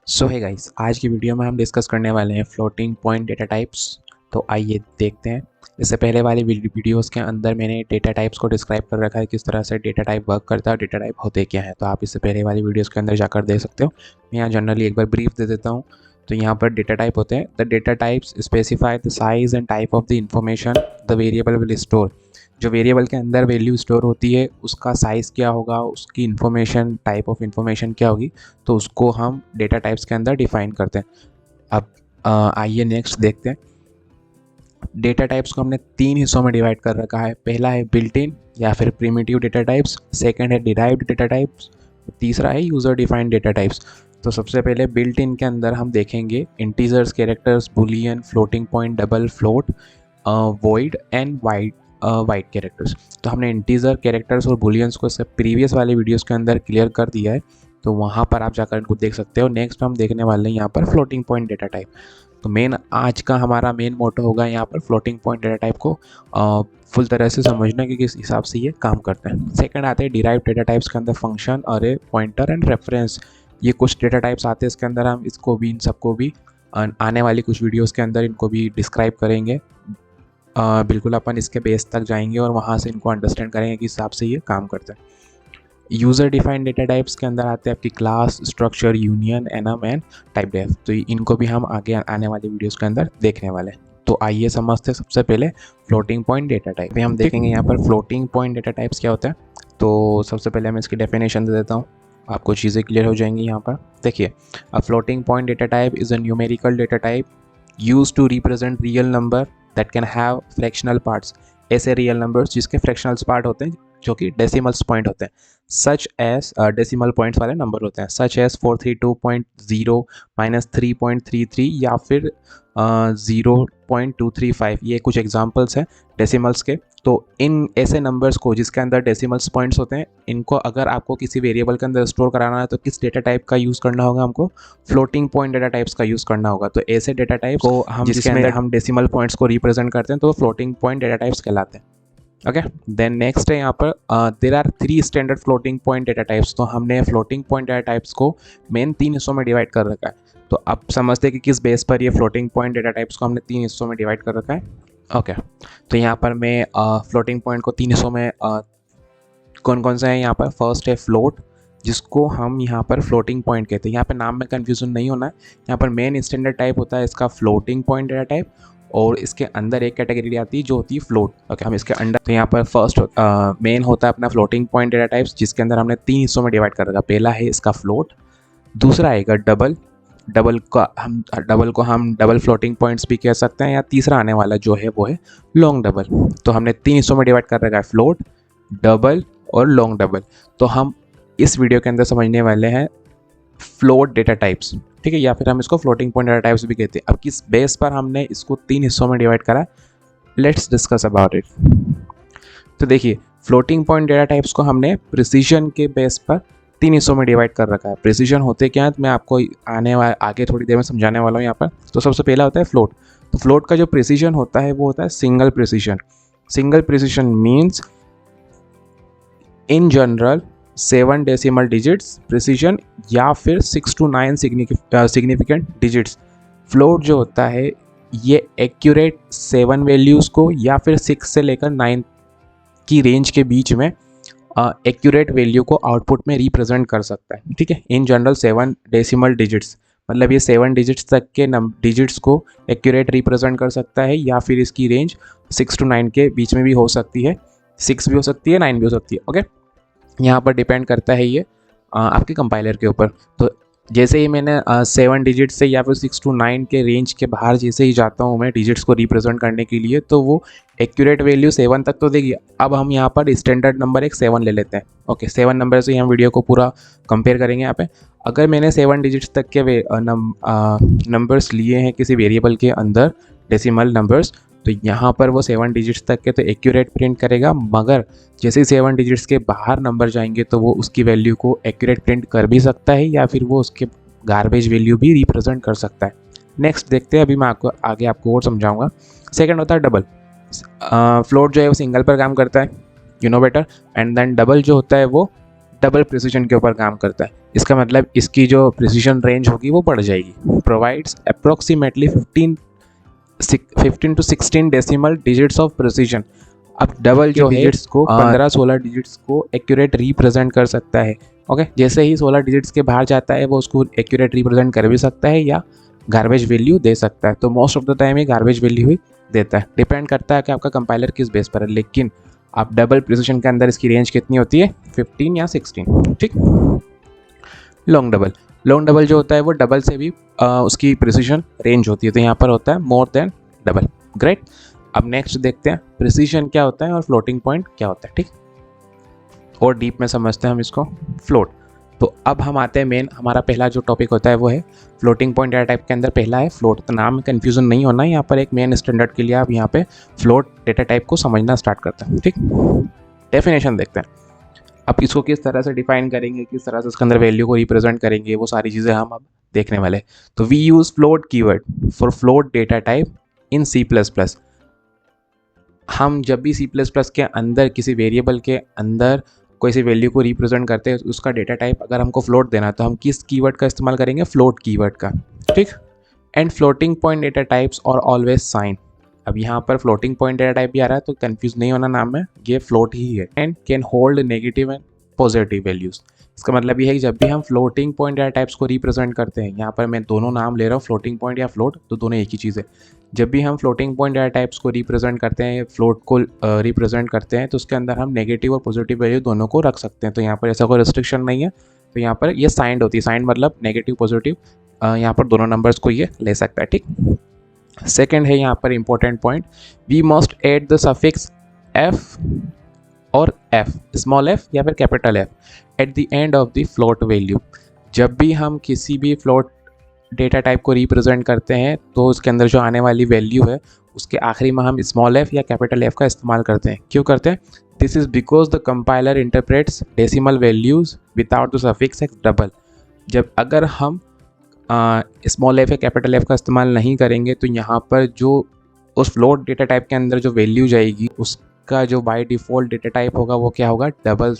सो है गाइस, आज की वीडियो में हम डिस्कस करने वाले हैं फ्लोटिंग पॉइंट डेटा टाइप्स। तो आइए देखते हैं। इससे पहले वाली वीडियोस के अंदर मैंने डेटा टाइप्स को डिस्क्राइब कर रखा है, किस तरह से डेटा टाइप वर्क करता है, डेटा टाइप होते क्या है। तो आप इससे पहले वाली वीडियोस के अंदर जाकर देख सकते हो। मैं यहाँ जनरली एक बार ब्रीफ दे देता हूँ। तो यहाँ पर डेटा टाइप होते हैं। The data types specify the size and type of the information the variable will store. जो वेरिएबल के अंदर वैल्यू स्टोर होती है उसका साइज़ क्या होगा, उसकी इन्फॉर्मेशन, टाइप ऑफ इन्फॉर्मेशन क्या होगी, तो उसको हम डेटा टाइप्स के अंदर डिफाइन करते हैं। अब आइए नेक्स्ट देखते हैं। डेटा टाइप्स को हमने तीन हिस्सों में डिवाइड कर रखा है। पहला है बिल्ट इन या फिर प्रिमिटिव डेटा टाइप्स, सेकंड है डिराइव्ड डेटा टाइप्स, तीसरा है यूज़र डिफाइंड डेटा टाइप्स। तो सबसे पहले बिल्ट इन के अंदर हम देखेंगे integers, characters, Boolean, floating point, double, float, void and wide characters. तो हमने इंटीजर, कैरेक्टर्स और बुलियंस को इससे प्रीवियस वाले वीडियोस के अंदर क्लियर कर दिया है, तो वहाँ पर आप जाकर इनको देख सकते हो। नेक्स्ट हम देखने वाले हैं यहाँ पर फ्लोटिंग पॉइंट डेटा टाइप। तो आज का हमारा मेन मोटो होगा यहाँ पर फ्लोटिंग पॉइंट डेटा टाइप को फुल तरह से समझना कि किस हिसाब से ये काम करते हैं। सेकंड आते हैं डिराइव डेटा टाइप्स के अंदर फंक्शन, अरे, पॉइंटर एंड रेफरेंस। ये कुछ डेटा टाइप्स आते हैं इसके अंदर, हम इसको भी, इन सबको भी आने वाली कुछ वीडियोस के अंदर इनको भी डिस्क्राइब करेंगे। बिल्कुल अपन इसके बेस तक जाएंगे और वहाँ से इनको अंडरस्टैंड करेंगे किस हिसाब से ये काम करते हैं। यूज़र डिफाइंड डेटा टाइप्स के अंदर आते हैं आपकी class, structure, union, enum and typedef. तो इनको भी हम आगे आने वाली वीडियोस के अंदर देखने वाले हैं। तो आइए समझते हैं सबसे पहले फ्लोटिंग पॉइंट डेटा टाइप। अभी हम देखेंगे यहाँ पर फ्लोटिंग पॉइंट डेटा टाइप्स क्या होता है। तो सबसे पहले मैं इसकी डेफिनेशन दे देता हूँ, आपको चीज़ें क्लियर हो जाएंगी। यहाँ पर देखिए, a floating point data type is a numerical data type used to represent real number that can have fractional parts. ऐसे रियल नंबर्स जिसके फ्रैक्शनल्स पार्ट होते हैं जो कि डेसिमल्स पॉइंट होते हैं, सच एज डेसिमल पॉइंट्स वाले नंबर होते हैं, सच एज 432.0 -3.33 या फिर 0.235। ये कुछ एग्जांपल्स हैं डेसिमल्स के। तो इन ऐसे नंबर्स को जिसके अंदर डेसिमल्स पॉइंट्स होते हैं, इनको अगर आपको किसी वेरिएबल के अंदर स्टोर कराना है तो किस डेटा टाइप का यूज़ करना होगा, हमको फ्लोटिंग पॉइंट डेटा टाइप्स का यूज़ करना होगा। तो ऐसे डेटा टाइप्स को हम जिसके अंदर हम डेसिमल पॉइंट्स को रिप्रेजेंट करते हैं तो फ्लोटिंग पॉइंट डेटा टाइप्स कहलाते हैं। ओके, देन नेक्स्ट है यहाँ पर there are 3 standard floating point data types. तो हमने फ्लोटिंग पॉइंट डेटा टाइप्स को मेन 3 हिस्सों में डिवाइड कर रखा है। तो अब समझते हैं कि किस बेस पर ये फ्लोटिंग पॉइंट डेटा टाइप्स को हमने 3 हिस्सों में डिवाइड कर रखा है। ओके, तो यहाँ पर मैं फ्लोटिंग पॉइंट को 3 हिस्सों में कौन कौन सा है यहाँ पर। फर्स्ट है फ्लोट, जिसको हम यहाँ पर फ्लोटिंग पॉइंट कहते हैं। यहाँ पर नाम में कन्फ्यूजन नहीं होना है। यहाँ पर मेन स्टैंडर्ड टाइप होता है इसका फ्लोटिंग पॉइंट डेटा टाइप, और इसके अंदर एक कैटेगरी आती है जो होती है फ्लोट। ओके, हम इसके अंदर, तो यहाँ पर फर्स्ट मेन होता है अपना फ्लोटिंग पॉइंट डेटा टाइप्स, जिसके अंदर हमने 3 हिस्सों में डिवाइड कर रखा। पहला है इसका फ्लोट, दूसरा आएगा डबल, डबल को हम डबल फ्लोटिंग पॉइंट्स भी कह सकते हैं, या तीसरा आने वाला जो है वो है लॉन्ग डबल। तो हमने 3 हिस्सों में डिवाइड कर रखा है, फ्लोट, डबल और लॉन्ग डबल। तो हम इस वीडियो के अंदर समझने वाले हैं फ्लोट डेटा टाइप्स, ठीक है, या फिर हम इसको फ्लोटिंग पॉइंट डेटा टाइप्स भी कहते हैं। अब किस बेस पर हमने इसको 3 हिस्सों में डिवाइड करा, लेट्स डिस्कस अबाउट इट। तो देखिए, फ्लोटिंग पॉइंट डेटा टाइप्स को हमने प्रिसीजन के बेस पर 3 हिस्सों में डिवाइड कर रखा है। प्रिसीजन होते क्या है मैं आपको आगे थोड़ी देर में समझाने वाला हूँ यहाँ पर। तो सबसे पहला होता है फ्लोट। तो फ्लोट का जो प्रिसीजन होता है वो होता है single precision. Single precision means in general 7 decimal digits precision, या फिर 6 to 9 सिग्निफिकेंट डिजिट्स। फ्लोट जो होता है ये एक्यूरेट 7 वैल्यूज़ को या फिर 6 से लेकर 9 की रेंज के बीच में एक्यूरेट वैल्यू को आउटपुट में रिप्रेजेंट कर सकता है, ठीक है। इन जनरल 7 डेसिमल डिजिट्स, मतलब ये 7 डिजिट्स तक के डिजिट्स को एक्यूरेट रिप्रेजेंट कर सकता है, या फिर इसकी रेंज 6 to 9 के बीच में भी हो सकती है, 6 भी हो सकती है, 9 भी हो सकती है। ओके, यहाँ पर डिपेंड करता है ये आपके कंपाइलर के ऊपर। तो जैसे ही मैंने 7 डिजिट से या फिर 6 to 9 के रेंज के बाहर जैसे ही जाता हूँ मैं डिजिट्स को रिप्रेजेंट करने के लिए, तो वो एक्यूरेट वैल्यू 7 तक तो देगी। अब हम यहाँ पर स्टैंडर्ड नंबर एक 7 ले लेते हैं। ओके, 7 नंबर से हम वीडियो को पूरा कंपेयर करेंगे। यहाँ पे अगर मैंने 7 डिजिट्स तक के नंबर्स लिए हैं किसी वेरिएबल के अंदर, डेसिमल नंबर्स, तो यहाँ पर वो 7 डिजिट्स तक के तो एक्यूरेट प्रिंट करेगा, मगर जैसे ही 7 डिजिट्स के बाहर नंबर जाएंगे तो वो उसकी वैल्यू को एक्यूरेट प्रिंट कर भी सकता है, या फिर वो उसके गार्बेज वैल्यू भी रिप्रेजेंट कर सकता है। नेक्स्ट देखते हैं, अभी मैं आगे आपको और समझाऊंगा। सेकंड होता है डबल। फ्लोट जो है वो सिंगल पर काम करता है, you know better, and then double जो होता है वो डबल प्रिसीजन के ऊपर काम करता है। इसका मतलब इसकी जो प्रिसीजन रेंज होगी वो बढ़ जाएगी। Provides approximately 15 to 16 decimal digits of precision. अब डबल जो डिजिट्स को 15-16 डिजिट्स को एक्यूरेट रिप्रेजेंट कर सकता है। ओके, जैसे ही 16 डिजिट्स के बाहर जाता है वो उसको एक्यूरेट रिप्रेजेंट कर भी सकता है या गार्बेज वैल्यू दे सकता है। तो मोस्ट ऑफ द टाइम ये गार्बेज वैल्यू ही देता है। डिपेंड करता है कि आपका कंपाइलर किस बेस पर है, लेकिन आप डबल प्रिसीजन के अंदर इसकी रेंज कितनी होती है, 15 या 16। ठीक। लॉन्ग डबल जो होता है वो डबल से भी उसकी प्रिसीजन रेंज होती है, तो यहाँ पर होता है मोर देन डबल। ग्रेट। अब नेक्स्ट देखते हैं प्रिसीजन क्या होता है और फ्लोटिंग पॉइंट क्या होता है। ठीक, और डीप में समझते हैं हम इसको। फ्लोट, तो अब हम आते हैं मेन, हमारा पहला जो टॉपिक होता है वो है फ्लोटिंग पॉइंट डेटा टाइप के अंदर पहला है फ्लोट। तो नाम में कन्फ्यूजन नहीं होना, यहाँ पर एक मेन स्टैंडर्ड के लिए आप यहाँ पे फ्लोट डेटा टाइप को समझना स्टार्ट करते हैं। ठीक, डेफिनेशन देखते हैं। अब इसको किस तरह से डिफाइन करेंगे, किस तरह से इसके अंदर वैल्यू को रिप्रेजेंट करेंगे, वो सारी चीज़ें हम अब देखने वाले। तो we use float keyword for float data type in C++। हम जब भी C++ के अंदर किसी वेरिएबल के अंदर कोई सी वैल्यू को रिप्रेजेंट करते हैं, उसका डेटा टाइप अगर हमको फ्लोट देना तो हम किस कीवर्ड का इस्तेमाल करेंगे, फ्लोट कीवर्ड का। ठीक। And floating point data types और ऑलवेज साइन। अब यहाँ पर फ्लोटिंग पॉइंट डेटा टाइप भी आ रहा है तो कंफ्यूज नहीं होना, नाम में ये फ्लोट ही है। And can hold negative and positive values. इसका मतलब ये है कि जब भी हम फ्लोटिंग पॉइंट डेटा टाइप्स को रिप्रेजेंट करते हैं, यहाँ पर मैं दोनों नाम ले रहा हूँ, फ्लोटिंग पॉइंट या फ्लोट, तो दोनों एक ही चीज़ है। जब भी हम फ्लोटिंग पॉइंट डेटा टाइप्स को रिप्रेजेंट करते हैं, फ्लोट को रिप्रेजेंट करते हैं, तो उसके अंदर हम नेगेटिव और पॉजिटिव वैल्यू दोनों को रख सकते हैं। तो यहाँ पर ऐसा कोई रिस्ट्रिक्शन नहीं है। तो यहाँ पर ये साइंड होती है, साइंड मतलब नेगेटिव पॉजिटिव, यहाँ पर दोनों नंबर्स को ये ले सकता है। ठीक। सेकेंड है यहाँ पर important point, we must add the suffix f और एफ, स्मॉल एफ या फिर capital F, at the end of the float value. जब भी हम किसी भी फ्लोट डेटा टाइप को रिप्रेजेंट करते हैं तो उसके अंदर जो आने वाली वैल्यू है उसके आखिरी में हम स्मॉल एफ या कैपिटल एफ का इस्तेमाल करते हैं। क्यों करते हैं? This is because the compiler interprets decimal values without the suffix x double. जब अगर हम स्मॉल एफ या कैपिटल एफ का इस्तेमाल नहीं करेंगे तो यहाँ पर जो उस फ्लोट डेटा टाइप के अंदर जो वैल्यू जाएगी उसका जो बाय डिफ़ॉल्ट डेटा टाइप होगा वो क्या होगा, डबल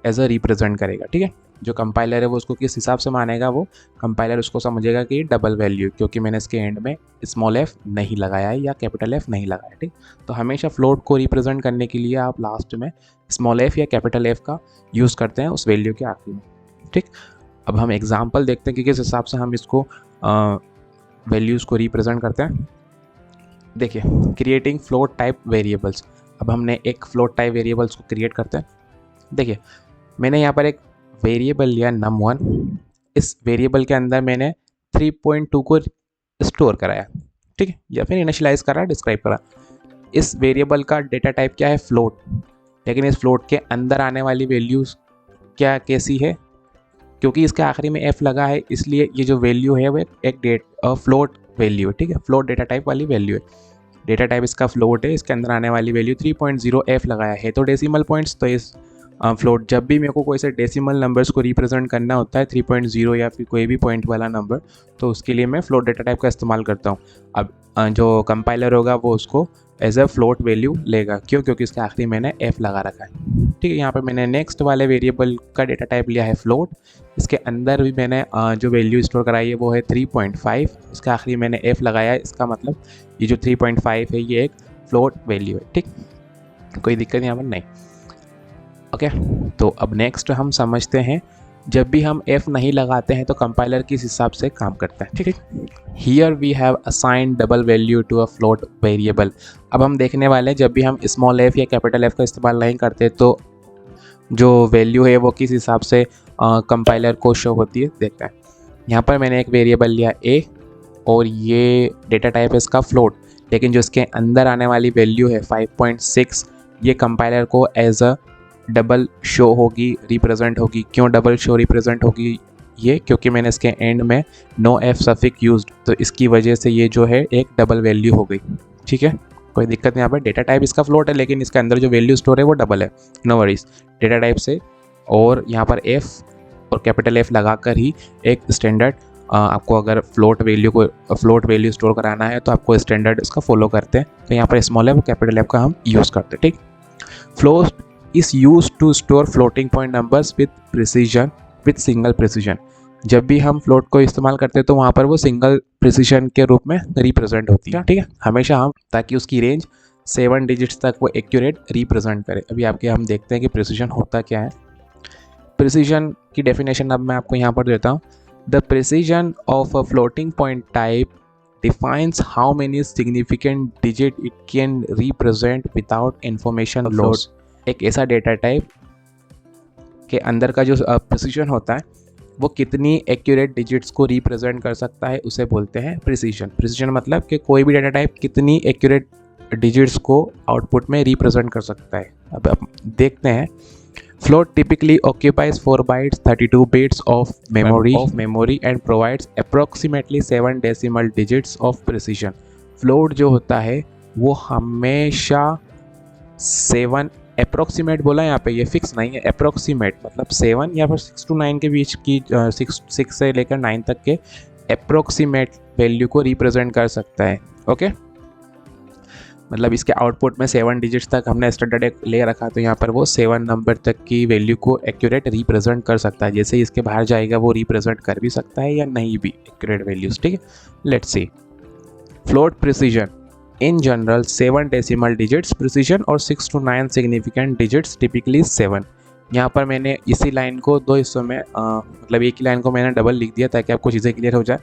एज अ रिप्रेजेंट करेगा। ठीक है, जो कंपाइलर है वो उसको किस हिसाब से मानेगा, वो कंपाइलर उसको समझेगा कि डबल वैल्यू, क्योंकि मैंने इसके एंड में स्मॉल एफ नहीं लगाया है या कैपिटल एफ नहीं लगाया। ठीक, तो हमेशा फ्लोट को रिप्रेजेंट करने के लिए आप लास्ट में स्मॉल एफ या कैपिटल एफ का यूज़ करते हैं उस वैल्यू के आखिरी में। ठीक, अब हम एग्जाम्पल देखते हैं कि किस हिसाब से हम इसको वैल्यूज़ को रिप्रेजेंट करते हैं। देखिए, क्रिएटिंग फ्लोट टाइप वेरिएबल्स। अब हमने एक फ्लोट टाइप वेरिएबल्स को क्रिएट करते हैं। देखिए, मैंने यहाँ पर एक वेरिएबल लिया num1। इस वेरिएबल के अंदर मैंने 3.2 को स्टोर कराया, ठीक है, या फिर इनिशियलाइज करा, डिस्क्राइब करा। इस वेरिएबल का डेटा टाइप क्या है, फ्लोट। लेकिन इस फ्लोट के अंदर आने वाली वैल्यूज़ क्या कैसी है, क्योंकि इसके आखिरी में f लगा है इसलिए ये जो वैल्यू है वो एक फ्लोट वैल्यू है। ठीक है, फ्लोट डेटा टाइप वाली वैल्यू है। डेटा टाइप इसका फ्लोट है, इसके अंदर आने वाली वैल्यू 3.0 f लगाया है। तो डेसिमल पॉइंट्स, तो इस फ्लोट जब भी मेरे को कोई से डेसिमल नंबर्स को रिप्रेजेंट करना होता है 3.0 या फिर कोई भी पॉइंट वाला नंबर, तो उसके लिए मैं फ्लोट डेटा टाइप का इस्तेमाल करता हूँ। अब जो कंपाइलर होगा वो उसको एज अ फ्लोट वैल्यू लेगा। क्यों? क्योंकि इसके आखिरी मैंने f लगा रखा है। ठीक है, यहाँ पे मैंने नेक्स्ट वाले वेरिएबल का डेटा टाइप लिया है फ्लोट। इसके अंदर भी मैंने जो वैल्यू स्टोर कराई है वो है 3.5। इसके आखिरी मैंने f लगाया है, इसका मतलब ये जो 3.5 है ये एक फ्लोट वैल्यू है। ठीक, कोई दिक्कत यहाँ पर नहीं। ओके, तो अब नेक्स्ट हम समझते हैं जब भी हम f नहीं लगाते हैं तो कंपाइलर किस हिसाब से काम करता है। ठीक है, here we have assign double value to a float variable. अब हम देखने वाले हैं जब भी हम स्मॉल f या कैपिटल F का इस्तेमाल नहीं करते तो जो वैल्यू है वो किस हिसाब से कंपाइलर को शो होती है, देखते हैं। यहाँ पर मैंने एक वेरिएबल लिया a और ये डेटा टाइप है इसका फ्लोट, लेकिन जो इसके अंदर आने वाली वैल्यू है 5.6 ये कंपाइलर को एज अ डबल शो होगी, रिप्रेजेंट होगी। क्यों डबल शो रिप्रेजेंट होगी ये? क्योंकि मैंने इसके एंड में नो एफ सफिक्स यूज्ड, तो इसकी वजह से ये जो है एक डबल वैल्यू हो गई। ठीक है, कोई दिक्कत नहीं। यहाँ पर डेटा टाइप इसका फ्लोट है लेकिन इसके अंदर जो वैल्यू स्टोर है वो डबल है, नो वरीज। डेटा टाइप से और यहाँ पर एफ और कैपिटल एफ लगा कर ही एक स्टैंडर्ड आपको अगर फ्लोट वैल्यू स्टोर कराना है तो आपको स्टैंडर्ड इसका फॉलो करते हैं। तो यहाँ पर स्मॉल एफ और कैपिटल एफ का हम यूज़ करते हैं। ठीक, is used to store floating point numbers with precision, with single precision. जब भी हम फ्लोट को इस्तेमाल करते हैं तो वहाँ पर वो सिंगल प्रिसीजन के रूप में रिप्रेजेंट होती है, ठीक है, हमेशा हम, ताकि उसकी रेंज 7 डिजिट्स तक वो एक्यूरेट रिप्रेजेंट करे। अभी आपके हम देखते हैं कि प्रिसीजन होता क्या है। प्रिसीजन की डेफिनेशन अब मैं आपको यहाँ पर देता हूँ। The precision of a floating point type defines how many significant digit it can represent without information loss। एक ऐसा डेटा टाइप के अंदर का जो प्रिसीजन होता है वो कितनी एक्यूरेट डिजिट्स को रिप्रेजेंट कर सकता है, उसे बोलते हैं प्रिसीजन। प्रिसीजन मतलब कि कोई भी डेटा टाइप कितनी एक्यूरेट डिजिट्स को आउटपुट में रिप्रेजेंट कर सकता है। अब देखते हैं। Float typically occupies 4 bytes, 32 bits of memory and provides approximately 7 decimal digits of precision। Float जो होता है वो हमेशा 7 अप्रोक्सीमेट बोला यहाँ पे, ये फिक्स नहीं है, अप्रोक्सीमेट मतलब 7 या फिर 6 to 9 के बीच की 6 से लेकर 9 तक के अप्रोक्सीमेट वैल्यू को रिप्रेजेंट कर सकता है। ओके, मतलब इसके आउटपुट में 7 डिजिट्स तक हमने स्टैंडर्ड ले रखा, तो यहाँ पर वो 7 नंबर तक की वैल्यू को एक्यूरेट रिप्रेजेंट कर सकता है। जैसे इसके बाहर जाएगा वो रिप्रेजेंट कर भी सकता है या नहीं भी एक्यूरेट वैल्यूज, ठीक है। Let's see float precision in general 7 decimal digits precision और 6 to 9 सिग्निफिकेंट डिजिट्स टिपिकली 7। यहाँ पर मैंने इसी लाइन को दो हिस्सों में मतलब एक ही लाइन को मैंने डबल लिख दिया ताकि आपको चीज़ें क्लियर हो जाए।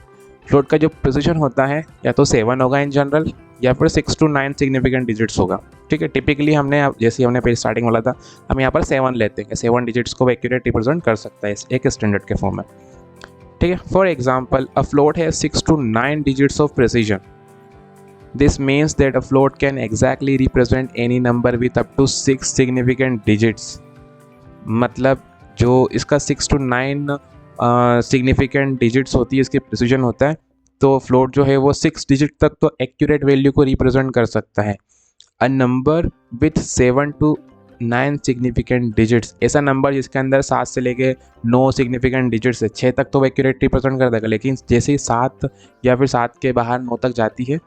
फ्लोट का जो प्रिसीजन होता है या तो 7 होगा इन जनरल या फिर 6 to 9 सिग्निफिकेंट डिजिट्स होगा, ठीक है। टिपिकली हमने जैसे हमने पहले स्टार्टिंग वाला था, हम यहाँ पर 7 लेते हैं, 7 डिजिट्स को एक्यूरेट रिप्रेजेंट कर सकता है एक स्टैंडर्ड के फॉर्म में, ठीक है। फॉर एग्जाम्पल अ फ्लोट है 6 to 9 digits of precision. This means that a float can exactly represent any number with up to 6 significant digits. मतलब जो इसका 6 to 9 सिग्निफिकेंट डिजिट्स होती है, इसकी प्रिसीजन होता है, तो फ्लोट जो है वो 6 डिजिट तक तो एक्यूरेट वैल्यू को रिप्रेजेंट कर सकता है। A number with 7 to 9 significant digits, ऐसा नंबर जिसके अंदर 7 से लेके 9 सिग्निफिकेंट डिजिट्स है, 6 तक तो वो एक्यूरेट रिप्रेजेंट कर देगा, लेकिन जैसे ही 7 या फिर 7 के बाहर 9 तक जाती है,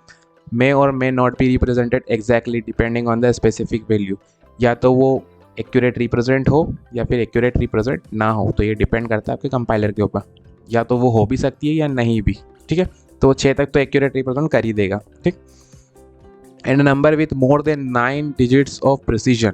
मे और may not be represented exactly depending on the specific value. या तो वो एक्यूरेट रिप्रेजेंट हो या फिर एक्यूरेट रिप्रेजेंट ना हो, तो ये डिपेंड करता है आपके कंपाइलर के ऊपर। या तो वो हो भी सकती है या नहीं भी, ठीक है। तो 6 तक तो एक्यूरेट रिप्रेजेंट कर ही देगा, ठीक। And number with more than 9 digits of precision,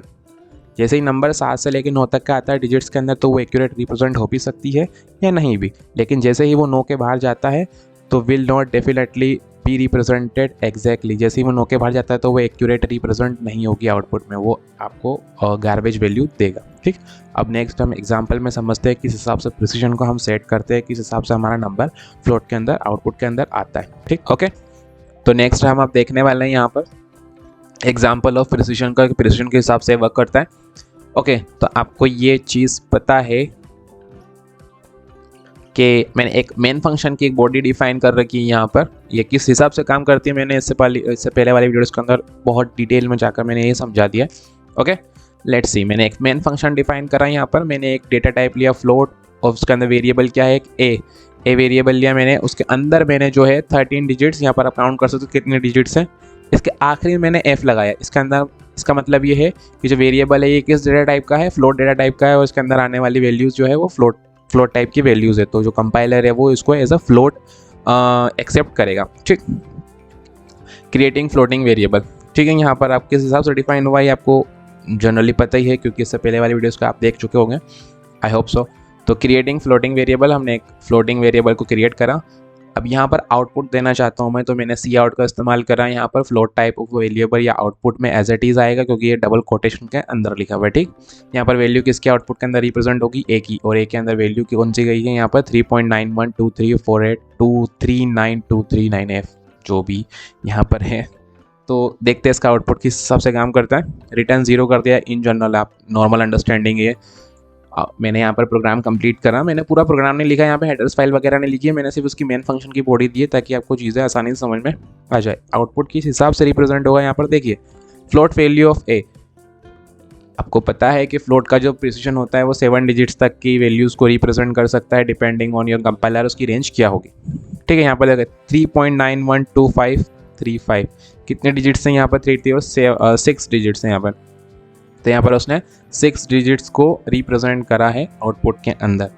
जैसे ही नंबर 7 से लेकर 9 तक का आता है डिजिट्स के अंदर, तो वो एक्यूरेट रिप्रेजेंट हो भी सकती है या नहीं भी, लेकिन जैसे ही वो 9 के बाहर जाता है तो will not definitely be represented exactly. जैसे ही वो 9 के बाहर जाता है तो वो एक्यूरेट रिप्रेजेंट नहीं होगी आउटपुट में, वो आपको गार्बेज वैल्यू देगा, ठीक। अब नेक्स्ट हम एग्जांपल में समझते हैं किस हिसाब से प्रिसीजन को हम सेट करते हैं, किस हिसाब से हमारा नंबर फ्लोट के अंदर आउटपुट के अंदर आता है, ठीक। ओके, तो नेक्स्ट हम आप देखने वाले हैं यहाँ पर एग्जाम्पल ऑफ प्रिसीजन का, प्रिसीजन के हिसाब से वर्क करता है। ओके, तो आपको ये चीज़ पता है कि मैंने एक मेन फंक्शन की एक बॉडी डिफाइन कर रखी है यहाँ पर, ये किस हिसाब से काम करती है मैंने इससे पहले वाली वीडियोस के अंदर बहुत डिटेल में जाकर मैंने ये समझा दिया है। ओके, लेट्स सी, मैंने एक मेन फंक्शन डिफाइन करा है यहाँ पर। मैंने एक डेटा टाइप लिया फ्लोट और उसके अंदर वेरिएबल क्या है, एक ए वेरिएबल लिया मैंने, उसके अंदर मैंने जो है 13 डिजिट्स, यहाँ पर आप काउंट कर सकते हो कितने डिजिट्स हैं। इसके आखिरी में मैंने एफ लगाया इसके अंदर। इसका मतलब ये है कि जो वेरिएबल है ये किस डेटा टाइप का है, फ्लोट डेटा टाइप का है, और इसके अंदर आने वाली वैल्यूज़ जो है वो फ्लोट टाइप की वैल्यूज़ है। तो जो कंपाइलर है वो इसको एज अ फ्लोट एक्सेप्ट करेगा, ठीक। क्रिएटिंग फ्लोटिंग वेरिएबल, ठीक है। यहाँ पर आप किस हिसाब से डिफाइन हुआ है आपको जनरली पता ही है, क्योंकि इससे पहले वाली वीडियोस को आप देख चुके होंगे, आई होप सो। तो क्रिएटिंग फ्लोटिंग वेरिएबल, हमने एक फ्लोटिंग वेरिएबल को क्रिएट करा। अब यहाँ पर आउटपुट देना चाहता हूँ मैं, तो मैंने सी आउट का इस्तेमाल करा। यहाँ पर फ्लोट टाइप ऑफ वेरिएबल या आउटपुट में एज इट इज़ आएगा, क्योंकि ये डबल कोटेशन के अंदर लिखा हुआ है, ठीक। यहाँ पर वैल्यू किसके आउटपुट के अंदर रिप्रेजेंट होगी, ए की, और ए के अंदर वैल्यू की कौन सी गई है यहाँ पर 3.912348239239F जो भी यहाँ पर है। तो देखते हैं इसका आउटपुट किस हिसाब से काम करता है। रिटर्न 0 कर दिया इन जनरल, आप नॉर्मल अंडरस्टैंडिंग है। मैंने यहाँ पर प्रोग्राम कंप्लीट करा, मैंने पूरा प्रोग्राम नहीं लिखा, यहाँ पे हेडर्स फाइल वगैरह नहीं लिखी है, मैंने सिर्फ उसकी मेन फंक्शन की बॉडी दी है ताकि आपको चीज़ें आसानी से समझ में आ जाए। आउटपुट किस हिसाब से रिप्रेजेंट होगा यहाँ पर देखिए, फ्लोट वैल्यू ऑफ ए। आपको पता है कि फ्लोट का जो प्रिसीजन होता है वो 7 डिजिट्स तक की वैल्यूज़ को रिप्रेजेंट कर सकता है डिपेंडिंग ऑन योर कंपाइलर, उसकी रेंज क्या होगी, ठीक है। यहाँ पर देखिए 3.912535 कितने डिजिट्स हैं यहाँ पर, 3 और 6 डिजिट्स हैं यहाँ पर, तो यहाँ पर उसने 6 डिजिट्स को रिप्रेजेंट करा है आउटपुट के अंदर।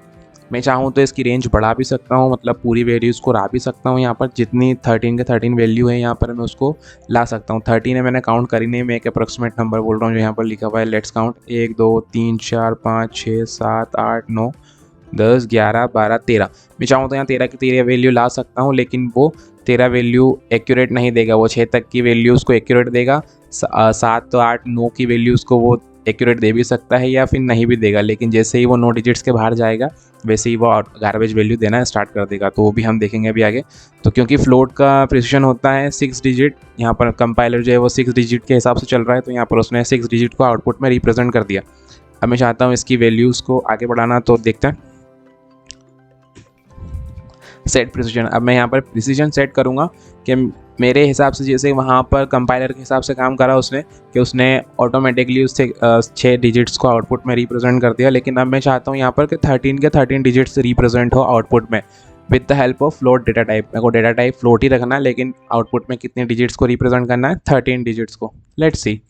मैं चाहूँ तो इसकी रेंज बढ़ा भी सकता हूँ, मतलब पूरी वैल्यूज़ को ला भी सकता हूँ। यहाँ पर जितनी 13 के 13 वैल्यू है यहाँ पर मैं उसको ला सकता हूँ। 13 है, मैंने काउंट करी नहीं, मैं एक अप्रॉक्सीमेट नंबर बोल रहा हूँ जो यहाँ पर लिखा हुआ है। Let's count 1 2 3 4 5 6 7 8 9 10 11 12 13। मैं चाहूँ तो यहाँ 13 की 13 वैल्यू ला सकता हूँ, लेकिन वो 13 वैल्यू एक्यूरेट नहीं देगा, वो 6 तक की वैल्यूज़ को एक्यूरेट देगा। 7 8 9 की वैल्यूज़ को वो एक्यूरेट दे भी सकता है या फिर नहीं भी देगा, लेकिन जैसे ही वो 9 डिजिट्स के बाहर जाएगा वैसे ही वो गार्बेज वैल्यू देना स्टार्ट कर देगा। तो वो भी हम देखेंगे अभी आगे। तो क्योंकि फ्लोट का प्रिसिशन होता है 6 डिजिट, यहाँ पर कंपाइलर जो है वो 6 डिजिट के हिसाब से चल रहा है, तो यहाँ पर उसने 6 डिजिट को आउटपुट में रिप्रेजेंट कर दिया। अब मैं चाहता हूँ इसकी वैल्यूज़ को आगे बढ़ाना, तो देखते हैं सेट प्रिसीजन। अब मैं यहाँ पर प्रिसीजन सेट करूँगा कि मेरे हिसाब से जैसे वहाँ पर कंपाइलर के हिसाब से काम करा उसने, कि उसने ऑटोमेटिकली उससे 6 डिजिट्स को आउटपुट में रिप्रेजेंट कर दिया। लेकिन अब मैं चाहता हूँ यहाँ पर कि 13 के 13 डिजिट्स रिप्रेजेंट हो आउटपुट में with the help of float data type. मेरे को डेटा टाइप फ्लोट ही रखना है, लेकिन आउटपुट में कितने डिजिट्स को रिप्रेजेंट करना है, 13 डिजिट्स को। Let's see.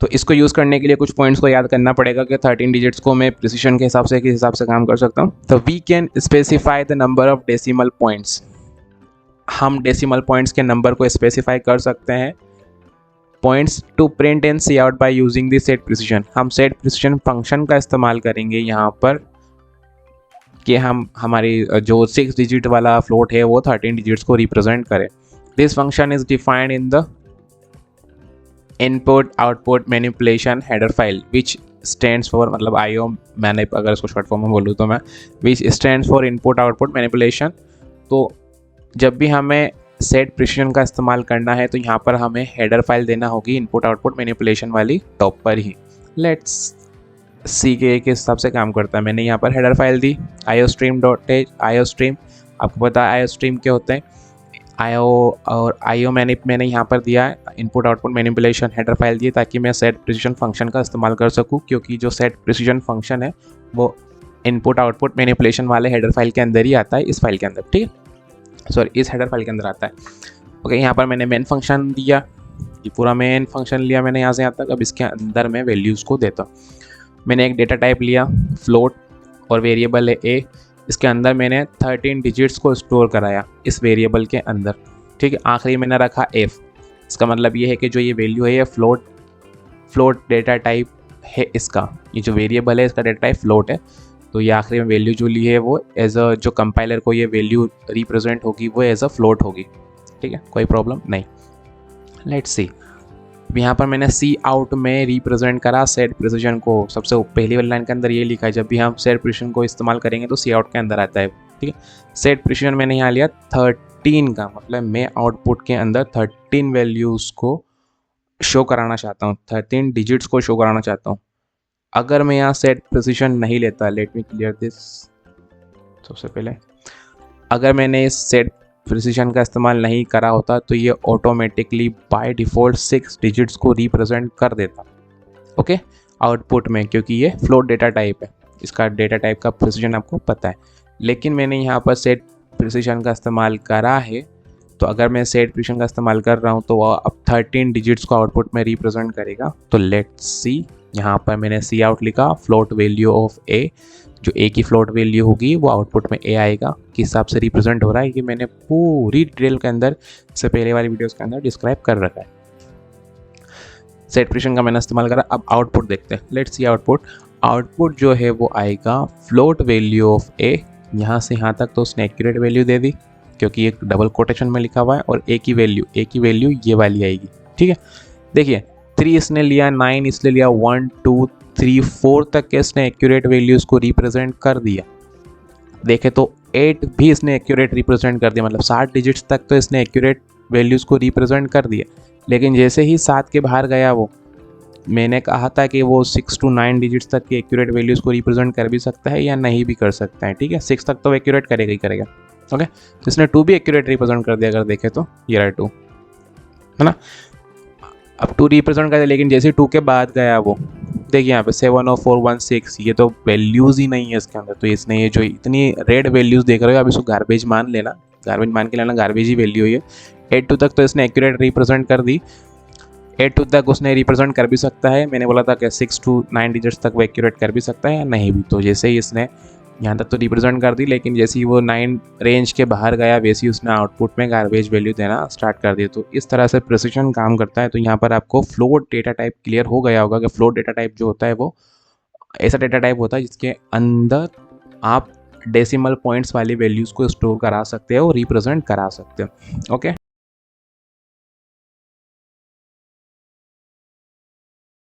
तो इसको यूज़ करने के लिए कुछ पॉइंट्स को याद करना पड़ेगा कि 13 डिजिट्स को मैं प्रिसीजन के हिसाब से किस हिसाब से काम कर सकता हूँ। तो we can specify the number of decimal points. हम डेसिमल पॉइंट्स के नंबर को स्पेसिफाई कर सकते हैं points to print and cout by using the set precision. हम सेट प्रिसीजन फंक्शन का इस्तेमाल करेंगे यहाँ पर कि हम हमारी जो 6 डिजिट वाला फ्लोट है वो 13 डिजिट्स को रिप्रेजेंट करे। This function is defined in the input output manipulation header file which stands for, मतलब IO मैंने अगर इसको शॉर्ट फॉर्म में बोलूँ तो मैं, विच stands for input output manipulation. तो जब भी हमें सेट प्रिसीजन का इस्तेमाल करना है तो यहाँ पर हमें हेडर फाइल देना होगी इनपुट आउटपुट मैनिपुलेशन वाली टॉप पर ही। लेट्स सी के एक हिसाब से काम करता है। मैंने यहाँ पर हेडर फाइल दी iostream.h। iostream आपको पता है iostream क्या होते हैं, IO और IO मैंने यहाँ पर दिया है input output manipulation header file दी ताकि मैं सेट प्रिसीजन फंक्शन का इस्तेमाल कर सकूँ, क्योंकि जो सेट प्रिसीजन फंक्शन है वो इनपुट आउटपुट मैनिपुलेशन वाले हेडर फाइल के अंदर ही आता है, इस फाइल के अंदर, ठीक है, सॉरी इस हेडर फाइल के अंदर आता है। ओके, यहाँ पर मैंने मेन फंक्शन दिया, ये पूरा मेन फंक्शन लिया मैंने यहाँ से यहाँ तक। अब इसके अंदर मैं वैल्यूज़ को देता हूँ। मैंने एक डेटा टाइप लिया फ्लोट और वेरिएबल है ए, इसके अंदर मैंने 13 डिजिट्स को स्टोर कराया इस वेरिएबल के अंदर, ठीक है। आखिरी मैंने रखा f। इसका मतलब ये है कि जो ये वैल्यू है ये फ्लोट डेटा टाइप है इसका, ये जो वेरिएबल है इसका डेटा टाइप फ्लोट है। तो ये आखिरी में वैल्यू जो ली है वो एज अ, जो कंपाइलर को ये वैल्यू रिप्रेजेंट होगी वो एज अ फ्लोट होगी, ठीक है, कोई प्रॉब्लम नहीं। Let's see. यहाँ पर मैंने सी आउट में रिप्रेजेंट करा सेट प्रिसीजन को। सबसे पहली वाली लाइन के अंदर ये लिखा है जब भी हम सेट प्रिसीजन को इस्तेमाल करेंगे तो सी आउट के अंदर आता है, ठीक है। सेट प्रिसीजन मैंने यहाँ लिया 13 का, मतलब मैं आउटपुट के अंदर 13 वैल्यूज़ को शो कराना चाहता हूँ, 13 डिजिट्स को शो कराना चाहता हूँ। अगर मैं यहाँ सेट प्रिसीजन नहीं लेता, लेट मी क्लियर दिस। सबसे पहले अगर मैंने इस सेट प्रिसीजन का इस्तेमाल नहीं करा होता तो ये ऑटोमेटिकली बाय डिफ़ॉल्ट 6 डिजिट्स को रिप्रेजेंट कर देता, ओके, आउटपुट में, क्योंकि ये फ्लोट डेटा टाइप है, इसका डेटा टाइप का प्रिसीजन आपको पता है। लेकिन मैंने यहाँ पर सेट प्रिसीजन का इस्तेमाल करा है, तो अगर मैं सेट प्रिसीजन का इस्तेमाल कर रहा हूँ तो वह अब 13 डिजिट्स को आउटपुट में रिप्रेजेंट करेगा। तो लेट्स सी, यहाँ पर मैंने सी आउट लिखा फ्लोट वैल्यू ऑफ ए, जो ए की फ्लोट वैल्यू होगी वो आउटपुट में ए आएगा, किस हिसाब से रिप्रेजेंट हो रहा है ये मैंने पूरी डिटेल के अंदर इससे पहले वाली वीडियोस के अंदर डिस्क्राइब कर रखा है। सेट प्रिसीजन का मैंने इस्तेमाल करा। अब आउटपुट देखते हैं, लेट्स सी आउटपुट। आउटपुट जो है वो आएगा फ्लोट वैल्यू ऑफ ए, यहाँ से यहाँ तक तो उसने एक्यूरेट वैल्यू दे दी क्योंकि एक डबल कोटेशन में लिखा हुआ है, और ए की वैल्यू ये वाली आएगी, ठीक है। देखिए 3 इसने लिया, 9 इसने लिया, 1 2 3 4 तक के इसने एक्यूरेट वैल्यूज़ को रिप्रेजेंट कर दिया। देखे तो 8 भी इसने एक्यूरेट रिप्रेजेंट कर दिया, मतलब 60 डिजिट्स तक तो इसने एक्यूरेट वैल्यूज़ को रिप्रेजेंट कर दिया। लेकिन जैसे ही 7 के बाहर गया वो, मैंने कहा था कि वो 6 to 9 डिजिट्स तक की एक्यूरेट वैल्यूज़ को रिप्रेजेंट कर भी सकता है या नहीं भी कर सकता है, ठीक है। 6 तक तो एक्यूरेट करेगा ही करेगा, ओके। तो इसने 2 भी एक्यूरेट रिप्रेजेंट कर दिया अगर देखे तो, ये रहा 2, है ना। अब 2 रिप्रेजेंट कर दिया, लेकिन जैसे 2 के बाद गया वो, देखिए यहाँ पे 70416, ये तो वैल्यूज़ ही नहीं है इसके अंदर। तो इसने ये जो इतनी रेड वैल्यूज़ देख रहे हो आप इसको गार्बेज मान लेना, गार्बेज मान के लेना, गार्बेज ही वैल्यू है। 8 2 तक तो इसने एक्यूरेट रिप्रेजेंट कर दी। 8 तक उसने रिप्रेजेंट कर भी सकता है, मैंने बोला था कि 6 to 9 डिजिट्स तक वो एक्यूरेट कर भी सकता है या नहीं भी। तो जैसे ही इसने यहाँ तक तो रिप्रेजेंट कर दी, लेकिन जैसे ही वो 9 रेंज के बाहर गया वैसे ही उसने आउटपुट में गार्बेज वैल्यू देना स्टार्ट कर दिया। तो इस तरह से प्रिसिशन काम करता है। तो यहाँ पर आपको फ्लोट डेटा टाइप क्लियर हो गया होगा कि फ्लोट डेटा टाइप जो होता है वो ऐसा डेटा टाइप होता है जिसके अंदर आप डेसिमल पॉइंट्स वाली वैल्यूज़ को स्टोर करा सकते हो और रिप्रेजेंट करा सकते हो। ओके।